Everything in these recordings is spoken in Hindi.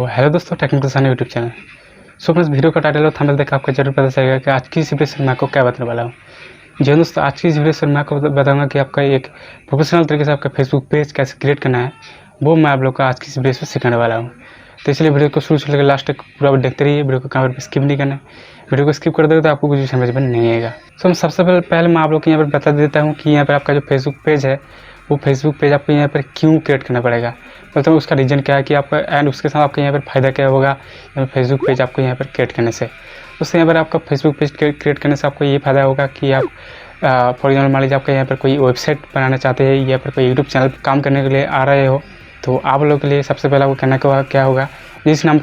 तो हेलो दोस्तों, टेक्निकल सानू YouTube channel. So friends, video का टाइटल और थंबनेल देख आपको जरूर पता चलेगा कि आज की इस वीडियो में मैं आपको क्या बताने वाला हूँ। जी दोस्तों, आज की इस वीडियो में मैं आपको बताऊंगा कि आपका एक प्रोफेशनल तरीके से आपका फेसबुक पेज कैसे क्रिएट करना है, वो मैं आप लोग को आज की इस वीडियो में सिखाने वाला हूँ। तो इसलिए वीडियो को शुरू से लेकर लास्ट तक पूरा देखते रहिए। वीडियो को कहाँ पर स्किप नहीं करना है। वीडियो को स्किप कर दोगे तो आपको कुछ समझ में नहीं आएगा। सो हम सबसे पहले मैं आप लोग को यहाँ पर बता देता हूँ कि यहाँ पर आपका जो फेसबुक पेज है, वो फेसबुक पेज आपको यहाँ पर क्यों क्रिएट करना पड़ेगा, मतलब उसका रीज़न क्या है कि आपका, एंड उसके साथ आपका यहाँ पर फ़ायदा क्या होगा फेसबुक पेज आपको यहाँ पर क्रिएट करने से। उससे यहाँ पर आपका फेसबुक पेज क्रिएट करने से आपको ये फ़ायदा होगा कि आप फॉर एग्जाम्पल मान लीजिए आपका यहाँ पर कोई वेबसाइट बनाना चाहते हैं या फिर कोई यूट्यूब चैनल पर काम करने के लिए आ रहे हो, तो आप लोगों के लिए सबसे पहले आपको करना क्या होगा, जिस नाम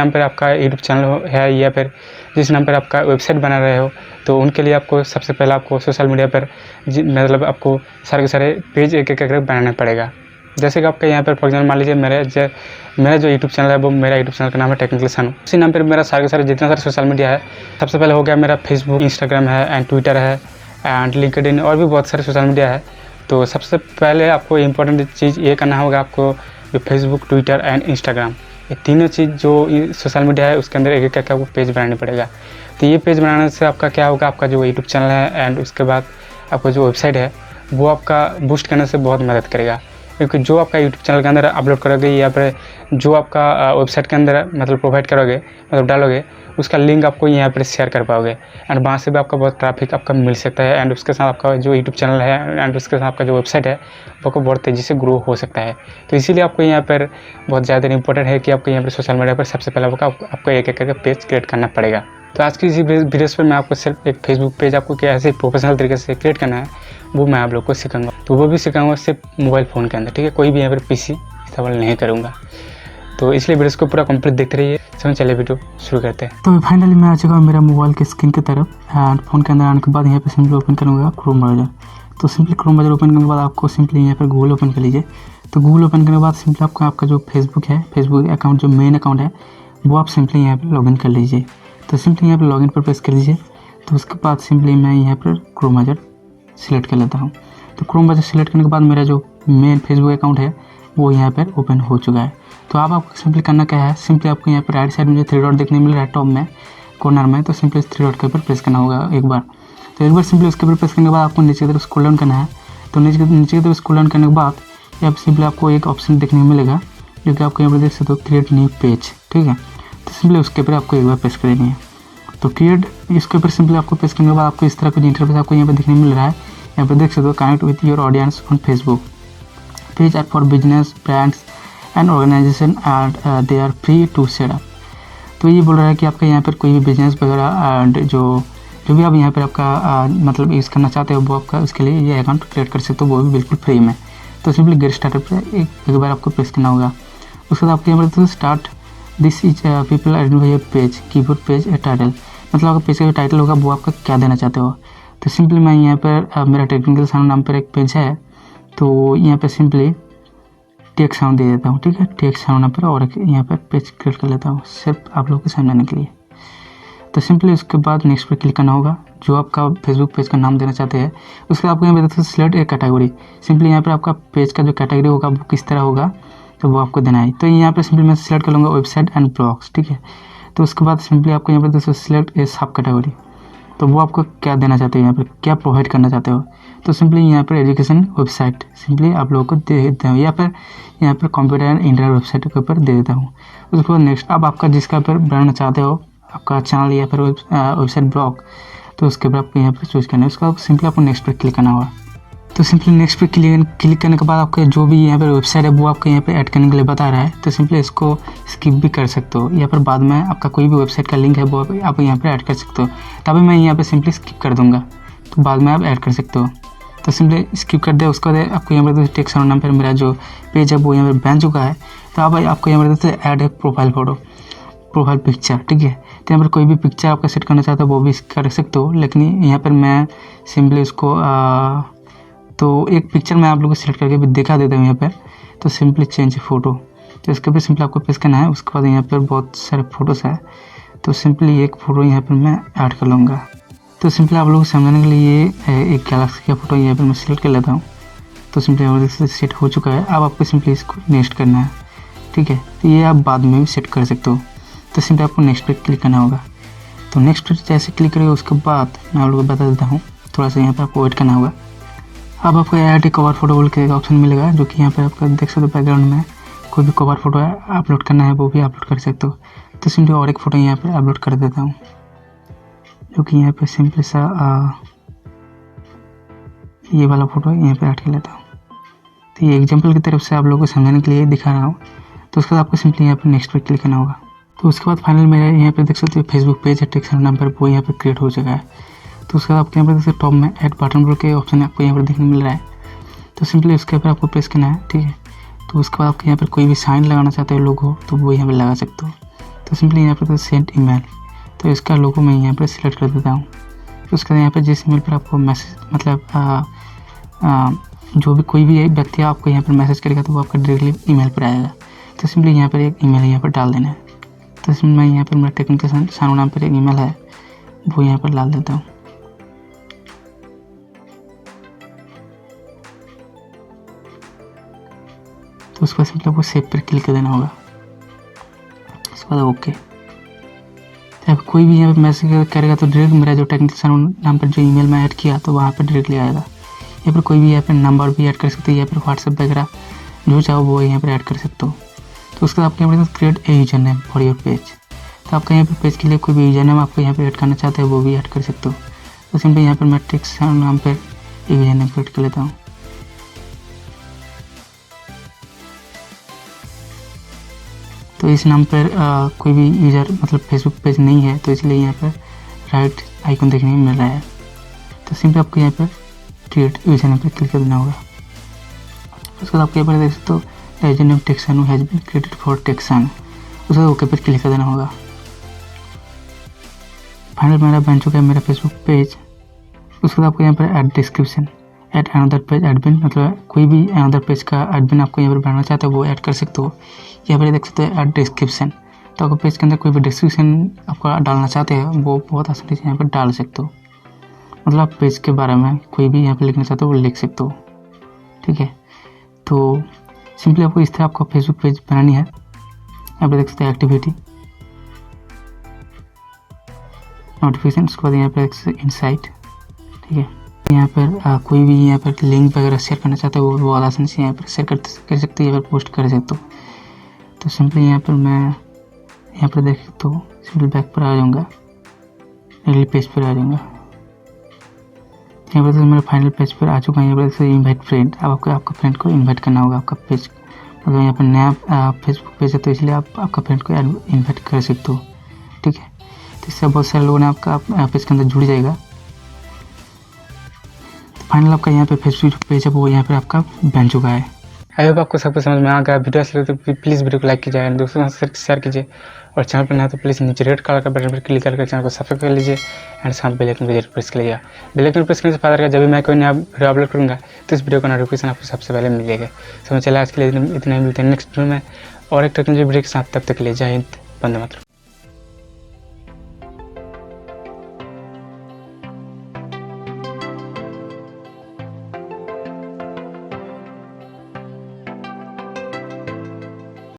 पर आपका यूट्यूब चैनल है या फिर जिस नाम पर आपका वेबसाइट बना रहे हो, तो उनके लिए आपको सबसे पहले आपको सोशल मीडिया पर मतलब आपको सारे के सारे पेज एक एक करके बनाना पड़ेगा। जैसे कि आपका यहाँ पर फॉर एग्जाम्पल मान लीजिए मेरा जो यूट्यूब चैनल है, वो मेरा यूट्यूब चैनल का नाम है टेक्निकल सानू। उसी नाम पर मेरा सारे के सारे जितना सारे सोशल मीडिया है, सबसे पहले हो गया मेरा फेसबुक, इंस्टाग्राम है एंड ट्विटर है एंड लिंक्डइन और भी बहुत सारे सोशल मीडिया है। तो सबसे पहले आपको इम्पोर्टेंट चीज़ ये करना होगा, आपको जो फेसबुक, ट्विटर एंड इंस्टाग्राम, ये तीनों चीज़ जो सोशल मीडिया है उसके अंदर एक एक करके आपको पेज बनानी पड़ेगा। तो ये पेज बनाने से आपका क्या होगा, आपका जो यूट्यूब चैनल है एंड उसके बाद आपका जो वेबसाइट है वो आपका बूस्ट करने से बहुत मदद करेगा। क्योंकि जो आपका यूट्यूब चैनल के अंदर अपलोड करोगे या फिर जो आपका वेबसाइट के अंदर मतलब प्रोवाइड करोगे, मतलब डालोगे, उसका लिंक आपको यहाँ पर शेयर कर पाओगे एंड वहाँ से भी आपका बहुत ट्रैफिक आपका मिल सकता है एंड उसके साथ आपका जो यूट्यूब चैनल है एंड उसके साथ आपका जो वेबसाइट है वो आपको बहुत तेज़ी से ग्रो हो सकता है। तो इसीलिए आपको यहाँ पर बहुत ज़्यादा इंपॉर्टेंट है कि आपको यहाँ पर सोशल मीडिया पर सबसे पहले आपको एक एक करके पेज क्रिएट करना पड़ेगा। तो आज की इसी वीडियो पर मैं आपको सिर्फ एक फेसबुक पेज आपको कैसे प्रोफेशनल तरीके से क्रिएट करना है वो मैं आप लोग को सिखाऊंगा। तो वो भी सिखाऊंगा सिर्फ मोबाइल फ़ोन के अंदर, ठीक है, कोई भी यहाँ पर पीसी इस्तेमाल नहीं करूँगा। तो इसलिए वीडियो को पूरा कंप्लीट देखते रहिए। चलिए वीडियो शुरू करते हैं। तो फाइनली मैं आ चुका हूँ मेरा मोबाइल के स्क्रीन की तरफ एंड फ़ोन के अंदर आने के बाद यहाँ पे सिंपली ओपन करूँगा क्रोम ब्राउज़र। तो सिंपली क्रोम ब्राउज़र ओपन करने के बाद आपको सिंपली यहाँ पर गूगल ओपन कर लीजिए। तो गूगल ओपन करने के बाद सिंपली आपका जो फेसबुक है, फेसबुक अकाउंट जो मेन अकाउंट है वो आप सिंपली यहाँ पर लॉगिन कर लीजिए। तो सिंपली यहाँ पर लॉगिन पर प्रेस कर लीजिए। तो उसके बाद सिंपली मैं यहाँ पर क्रोम ब्राउज़र सिलेक्ट कर लेता हूँ। तो क्रोम ब्राउज़र सिलेक्ट करने के बाद मेरा जो मेन फेसबुक अकाउंट है वो यहाँ पर ओपन हो चुका है। तो आपको सिंपली करना क्या है, सिंपली आपको यहाँ पर राइट साइड में जो 3 डॉट देखने मिल रहा है टॉप में कॉर्नर में, तो सिंपली 3 डॉट के ऊपर प्रेस करना होगा एक बार। तो एक बार सिंपली उसके ऊपर प्रेस करने के बाद आपको नीचे की तरफ स्क्रॉल डाउन करना है। तो नीचे की तरफ स्क्रॉल डाउन करने के बाद यहाँ पर सिंपली आपको एक ऑप्शन देखने को मिलेगा जो कि आपको यहाँ पर देख सकते हो, क्रिएट न्यू पेज, ठीक है। तो सिंपली उसके ऊपर आपको एक बार प्रेस कर देनी है। तो क्रिएट इसके ऊपर सिंपली आपको प्रेस करने के बाद आपको इस तरह कुछ इंटरफेस आपको यहाँ पर देखने मिल रहा है। यहाँ पर देख सकते हो, connect with your audience on Facebook, page are for business, brands and organisation and they are free to set up. तो ये बोल रहा है कि आपका यहाँ पर कोई भी बिजनेस वगैरह एंड जो भी आप यहाँ पर आपका मतलब यूज़ करना चाहते हो वो आपका उसके लिए ये अकाउंट क्रिएट कर सकते हो, वो भी बिल्कुल फ्री में। तो सिंपली गेट स्टार्टअप पर एक बार आपको प्रेस करना होगा। उसके बाद आपके यहाँ पर start this is people identify your page, keyboard page A title, मतलब आपका पेज का जो टाइटल होगा वो आपका क्या देना चाहते हो। तो सिंपली मैं यहाँ पर मेरा टेक्निकल सानू नाम पर एक पेज है, तो यहाँ पर सिंपली टेक साउंड दे देता हूँ, ठीक है, टेक साउंड पर, और यहाँ पर पेज क्रिएट कर लेता हूँ सिर्फ आप लोगों को समझाने के लिए। तो सिंपली उसके बाद नेक्स्ट पर क्लिक करना होगा, जो आपका फेसबुक पेज का नाम देना चाहते हैं। उसके बाद आपको यहाँ पर सिलेक्ट एक कैटेगरी, सिंपली यहाँ पर आपका पेज का जो कैटेगरी होगा वो किस तरह होगा तो वो आपको देना है। तो यहाँ पर सिंपली मैं सिलेक्ट कर लूँगा वेबसाइट एंड ब्लॉग्स, ठीक है। तो उसके बाद सिंपली आपको यहाँ पर दोस्तों सिलेक्ट ए सब कैटेगरी, तो वो आपको क्या देना चाहते हो, यहाँ पर क्या प्रोवाइड करना चाहते हो। तो सिंपली यहाँ पर एजुकेशन वेबसाइट सिंपली आप लोगों को दे देता हूँ, या फिर यहाँ पर कंप्यूटर एंड इंटरनेट वेबसाइट के ऊपर दे देता हूँ। उसके बाद नेक्स्ट अब आपका जिसका ऊपर बनाना चाहते हो आपका चैनल या फिर वेबसाइट ब्लॉग, तो उसके ऊपर आपको यहाँ पर चूज करना है। उसके बाद सिंपली आपको नेक्स्ट पर क्लिक करना होगा। तो सिंपली नेक्स्ट पे क्लिक करने के बाद आपका जो भी यहाँ पर वेबसाइट है वो आपको यहाँ पे ऐड करने के लिए बता रहा है। तो सिंपली इसको स्किप भी कर सकते हो, या फिर बाद में आपका कोई भी वेबसाइट का लिंक है वो आप यहाँ पे ऐड कर सकते हो। तभी मैं यहाँ पे सिंपली स्किप कर दूँगा, तो बाद में आप ऐड कर सकते हो। तो सिंपली स्किप कर दे। उसके बाद आपको यहाँ पर टेक्स्ट नाम पर मेरा जो पेज है वो यहाँ पर बन चुका है। तो अब आपको यहाँ पर ऐड है प्रोफाइल फ़ोटो, प्रोफाइल पिक्चर, ठीक है। तो यहाँ पर कोई भी पिक्चर आपका सेट करना चाहते हो वो भी कर सकते हो, लेकिन यहाँ पर मैं सिंपली उसको तो एक पिक्चर मैं आप लोगों को सिलेक्ट करके भी दिखा देता हूँ यहाँ पर। तो सिंपली चेंज फ़ोटो, तो इसके ऊपर सिंपली आपको प्रेस करना है। उसके बाद यहाँ पर बहुत सारे फ़ोटोज़ है, तो सिंपली एक फ़ोटो यहाँ पर मैं ऐड कर लूँगा। तो सिंपली आप लोगों को समझाने के लिए एक गैलेक्सी का फ़ोटो यहाँ पर मैं सिलेक्ट कर लेता हूँ। तो सिंपली यहाँ पर सेट हो चुका है। अब आपको सिंपली इसको नेक्स्ट करना है। ठीक है। तो ये आप बाद में भी सेट कर सकते हो। तो सिंपली आपको नेक्स्ट पे क्लिक करना होगा। तो नेक्स्ट पे जैसे क्लिक करेंगे उसके बाद मैं आप लोगों को बता देता हूँ, थोड़ा सा यहाँ पर आपको वेट करना होगा। अब आपको ऐड कवर फोटो बोल के ऑप्शन मिलेगा, जो कि यहाँ पर आपका देख सकते हो बैकग्राउंड में कोई भी कवर फोटो है अपलोड करना है वो भी अपलोड कर सकते हो। तो सिंपली और एक फ़ोटो यहाँ पर अपलोड कर देता हूँ, जो कि यहाँ पर सिंपली सा ये वाला फ़ोटो यहाँ पर ऐड कर लेता हूँ। तो ये एग्जाम्पल की तरफ से आप लोगों को समझाने के लिए दिखा रहा हूँ। तो उसके बाद आपको सिंपली यहाँ पर नेक्स्ट पे क्लिक करना होगा। तो उसके बाद फाइनल मेरा यहाँ पे देख सकते हो फेसबुक पेज है टेक्स्ट नाम पर, वो यहाँ पे क्रिएट हो चुका है। तो उसके बाद आपको यहाँ पर देख सकते टॉप में ऐड बटन बोल के ऑप्शन आपको यहाँ पर देखने मिल रहा है। तो सिंपली उसके ऊपर आपको प्रेस करना है, ठीक है। तो उसके बाद आपको यहाँ पर कोई भी साइन लगाना चाहते हो लोगो तो वो यहाँ पर लगा सकते हो। तो सिंपली यहाँ पर सेंड ईमेल, तो इसका लोगो मैं यहाँ पर सिलेक्ट कर देता हूँ। तो उसके बाद यहाँ पर जिस ईमेल पर आपको मैसेज मतलब जो भी कोई भी व्यक्ति आपको यहाँ पर मैसेज करेगा तो वो आपका डायरेक्टली ईमेल पर आएगा। तो सिंपली यहाँ पर एक ईमेल यहाँ पर डाल देना है। तो इसमें मैं यहाँ पर मेरा टेक्निकल सानू नाम पर एक ईमेल है वो यहाँ पर डाल देता हूँ। तो उसके बाद सिंपली आपको सेव पर क्लिक कर देना होगा। उसके बाद ओके। तो अब कोई भी यहाँ पर मैसेज करेगा तो डायरेक्ट मेरा जो टेक्निकल सानू नाम पर जो ईमेल मैं ऐड किया तो वहाँ पर डायरेक्टली आएगा। यहाँ पर कोई भी यहाँ पर नंबर भी ऐड कर सकते हो, यहाँ पर व्हाट्सएप वगैरह जो चाहो वो यहाँ पर ऐड कर सकते हो। तो उसके बाद आपके यहाँ पर create a user name for your page. तो आपका यहाँ पर पेज के लिए कोई भी यूजर नेम आपको यहाँ पर ऐड करना चाहते हो वो भी ऐड कर सकते हो। तो सिंपली यहाँ पर मैं टेक्स्ट नाम पर एक यूजर नेम ऐड कर लेता हूँ। तो इस नाम पर कोई भी यूज़र मतलब फेसबुक पेज नहीं है, तो इसलिए यहाँ पर राइट आइकन देखने को मिल रहा है। तो सिंपली आपको यहाँ पर क्रिएट यूजर नेम पर क्लिक कर देना होगा। उसके बाद आपको यहाँ पर देख सकते हो user name text Sanu has been created for text Sanu. उसके बाद ओके पर क्लिक कर देना होगा। फाइनल मेरा बन चुका है मेरा फेसबुक पेज। उसके बाद आपको यहाँ पर add description add another page admin, मतलब कोई भी अनदर पेज का एडमिन आपको यहाँ पर बनाना चाहते हो वो ऐड कर सकते हो। यहाँ पर देख सकते हो ऐड डिस्क्रिप्शन, तो आपको पेज के अंदर कोई भी डिस्क्रिप्शन आपको डालना चाहते हैं वो बहुत आसानी से यहाँ पर डाल सकते हो। मतलब आप पेज के बारे में कोई भी यहाँ पर लिखना चाहते हो वो लिख सकते हो, ठीक है। तो सिंपली आपको इस तरह आपको फेसबुक पेज बनानी है। यहाँ पर देख सकते हैं एक्टिविटी, नोटिफिकेशन, उसके बाद यहाँ पर इनसाइट, ठीक है। यहाँ पर कोई भी यहाँ पर लिंक वगैरह शेयर करना चाहते हो वो बहुत आसानी से यहाँ पर शेयर कर सकते हो, यहाँ पर पोस्ट कर सकते हो। तो सिंपली यहाँ पर मैं यहाँ पर देख सकते हो सिंपल बैक पर आ जाऊँगा, अगले पेज पर आ जाऊँगा। यहाँ पर तो मेरा फाइनल पेज पर आ चुका है। यहाँ पर इनवाइट फ्रेंड, अब आपको आपका फ्रेंड को इनवाइट करना होगा आपका पेज, मतलब यहाँ पर नया फेसबुक पेज है तो इसलिए आप आपका फ्रेंड को इनवाइट कर सकते हो, ठीक है। तो इससे बहुत सारे लोगों ने आपका पेज के अंदर जुड़ जाएगा। तो फाइनल आपका यहाँ पे फेसबुक पेज है वो यहाँ पर आपका बन चुका है। आई होप आपको सब कुछ समझ में आ गया। वीडियो अच्छी लगे तो प्लीज़ वीडियो को लाइक कीजिए, दोस्तों के साथ शेयर कीजिए, और चैनल पर नया तो प्लीज़ नीचे रेड कलर का बटन पर क्लिक करके चैनल को सब्सक्राइब कर लीजिए एंड साथ बेल आइकन को जरूर प्रेस कर लीजिए। बेल आइकन प्रेस करने से फायदा जब भी मैं कोई नया वीडियो अपलोड करूँगा तो इस वीडियो का नोटिफिकेशन आपको सबसे पहले मिलेगा। समझ चला, आज के लिए इतना ही, मिलते हैं नेक्स्ट वीडियो में और एक टेक्नोलॉजी वीडियो के साथ। तब तक के लिए जय हिंद, वंदे मातरम।